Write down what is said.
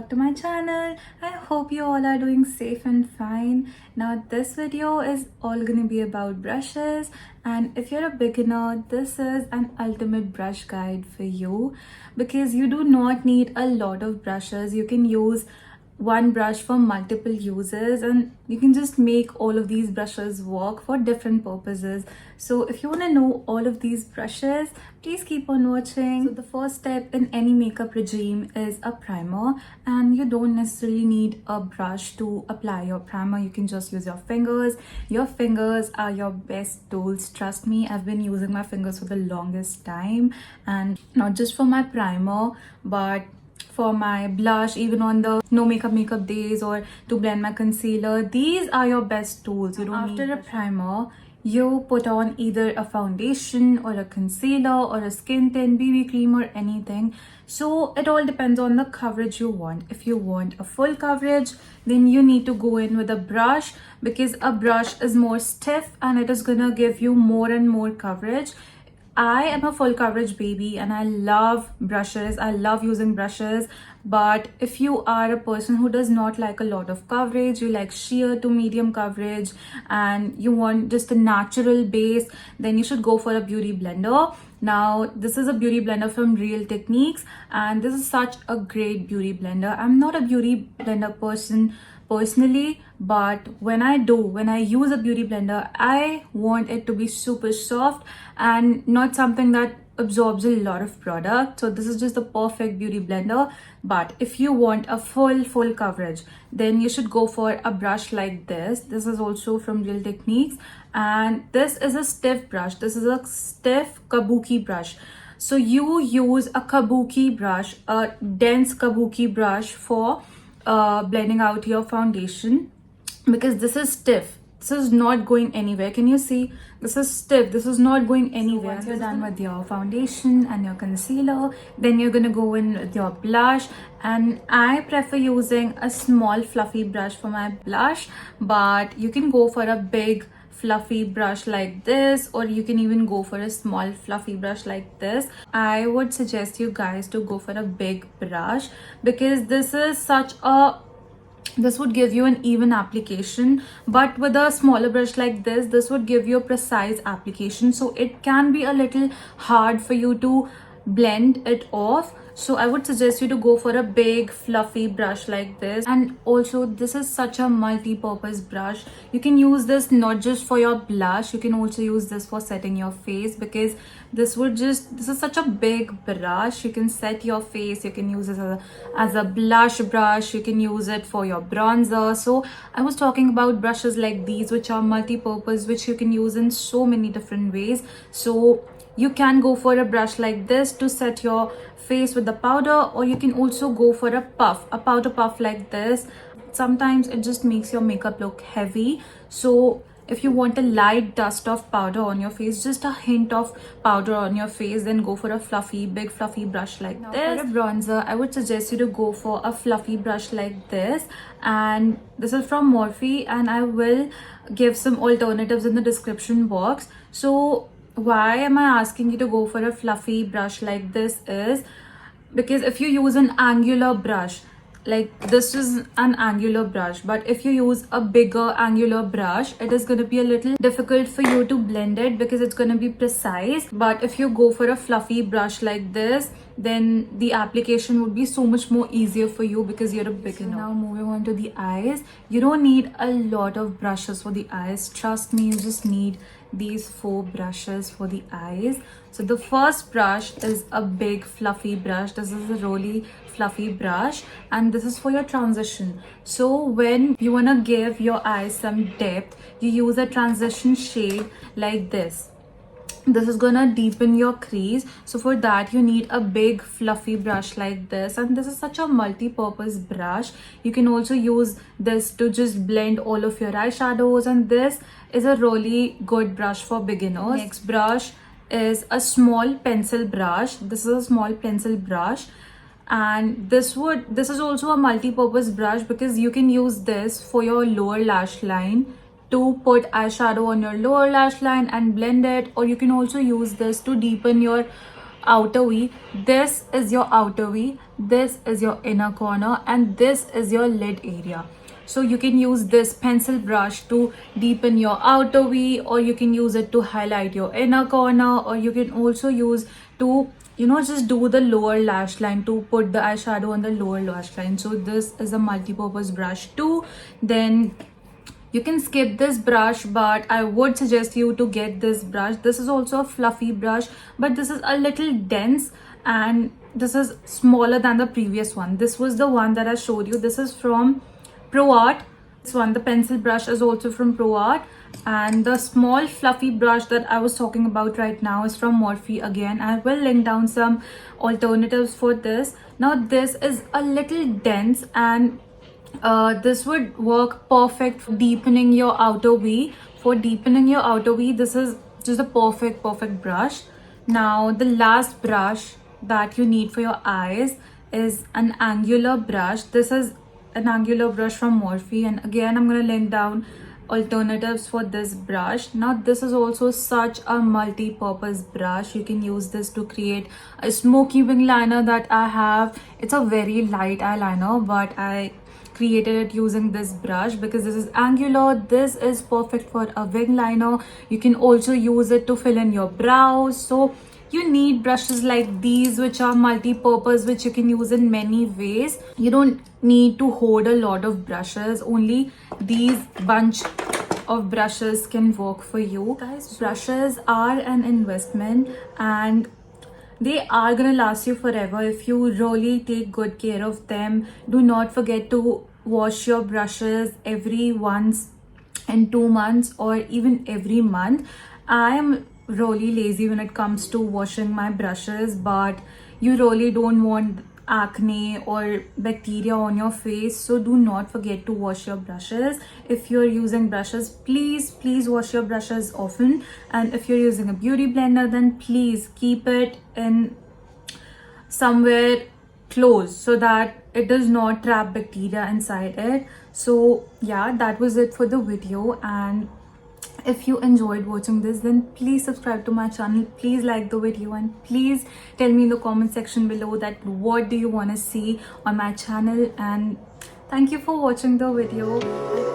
back to my channel. I hope you all are doing safe and fine. Now this video is all gonna be about brushes, and if you're a beginner, this is an ultimate brush guide for you because you do not need a lot of brushes. You can use one brush for multiple uses, and you can just make all of these brushes work for different purposes. So if you want to know all of these brushes, please keep on watching. So the first step in any makeup regime is a primer, and you don't necessarily need a brush to apply your primer. You can just use your fingers. Your fingers are your best tools, trust me. I've been using my fingers for the longest time, and not just for my primer but for my blush, even on the no makeup days, or to blend my concealer. These are your best tools. You don't After a primer, you put on either a foundation or a concealer or a skin tint, BB cream, or anything. So it all depends on the coverage you want. If you want a full coverage, then you need to go in with a brush, because a brush is more stiff and it is gonna give you more and more coverage. I am a full coverage baby and I love brushes. I love using brushes. But if you are a person who does not like a lot of coverage, you like sheer to medium coverage and you want just a natural base, then you should go for a beauty blender. Now this is a beauty blender from Real Techniques, and this is such a great beauty blender. I'm not a beauty blender person personally, but when I use a beauty blender, I want it to be super soft and not something that absorbs a lot of product. So this is just the perfect beauty blender. But if you want a full coverage, then you should go for a brush like this. This is also from Real Techniques, and this is a stiff brush. This is a stiff kabuki brush. So you use a kabuki brush, a dense kabuki brush, for blending out your foundation, because this is stiff. This is not going anywhere. Can you see? This is stiff. This is not going anywhere. So once you're done with your foundation and your concealer, then you're gonna go in with your blush. And I prefer using a small fluffy brush for my blush, but you can go for a big fluffy brush like this, or you can even go for a small fluffy brush like this. I would suggest you guys to go for a big brush, because this would give you an even application, but with a smaller brush like this would give you a precise application, so it can be a little hard for you to blend it off. So I would suggest you to go for a big fluffy brush like this. And also, this is such a multi-purpose brush. You can use this not just for your blush, you can also use this for setting your face, because this is such a big brush. You can set your face, you can use it as a blush brush, you can use it for your bronzer. So I was talking about brushes like these, which are multi-purpose, which you can use in so many different ways. So you can go for a brush like this to set your face with the powder, or you can also go for a powder puff like this. Sometimes it just makes your makeup look heavy. So if you want a light dust of powder on your face, just a hint of powder on your face, then go for a big fluffy brush like this. For a bronzer, I would suggest you to go for a fluffy brush like this, and this is from Morphe, and I will give some alternatives in the description box. So why am I asking you to go for a fluffy brush like this is because if you use an angular brush, like this is an angular brush, but if you use a bigger angular brush, it is going to be a little difficult for you to blend it, because it's going to be precise. But if you go for a fluffy brush like this, then the application would be so much more easier for you, because you're a beginner. So now moving on to the eyes, you don't need a lot of brushes for the eyes. Trust me, you just need these 4 brushes for the eyes. So the first brush is a big fluffy brush. This is a really fluffy brush, and this is for your transition. So when you want to give your eyes some depth, you use a transition shade like this. This is gonna deepen your crease, so for that you need a big fluffy brush like this. And this is such a multi-purpose brush. You can also use this to just blend all of your eyeshadows, and this is a really good brush for beginners. Next brush is a small pencil brush. This is a small pencil brush, and this is also a multi-purpose brush, because you can use this for your lower lash line, to put eyeshadow on your lower lash line and blend it, or you can also use this to deepen your outer V. This is your outer V, this is your inner corner, and this is your lid area. So you can use this pencil brush to deepen your outer V, or you can use it to highlight your inner corner, or you can also use to just do the lower lash line, to put the eyeshadow on the lower lash line. So this is a multi-purpose brush too. Then you can skip this brush, but I would suggest you to get this brush. This is also a fluffy brush, but this is a little dense, and this is smaller than the previous one. This was the one that I showed you. This is from ProArt. This one, the pencil brush, is also from ProArt, and the small fluffy brush that I was talking about right now is from Morphe again. I will link down some alternatives for this. Now this is a little dense, and this would work perfect for deepening your outer V. For deepening your outer V, this is just a perfect brush. Now the last brush that you need for your eyes is an angular brush. This is an angular brush from Morphe, and again I'm going to link down alternatives for this brush. Now this is also such a multi-purpose brush. You can use this to create a smoky wing liner that I have. It's a very light eyeliner, but I created it using this brush because this is angular. This is perfect for a wing liner. You can also use it to fill in your brows. So you need brushes like these, which are multi-purpose, which you can use in many ways. You don't need to hoard a lot of brushes. Only these bunch of brushes can work for you. Guys, brushes are an investment, and they are gonna last you forever if you really take good care of them. Do not forget to wash your brushes every once in 2 months, or even every month. I am really lazy when it comes to washing my brushes, but you really don't want acne or bacteria on your face, so do not forget to wash your brushes. If you're using brushes, please wash your brushes often, and if you're using a beauty blender, then please keep it in somewhere close so that it does not trap bacteria inside it. So yeah, that was it for the video, and if you enjoyed watching this, then please subscribe to my channel, please like the video, and please tell me in the comment section below that what do you want to see on my channel. And thank you for watching the video.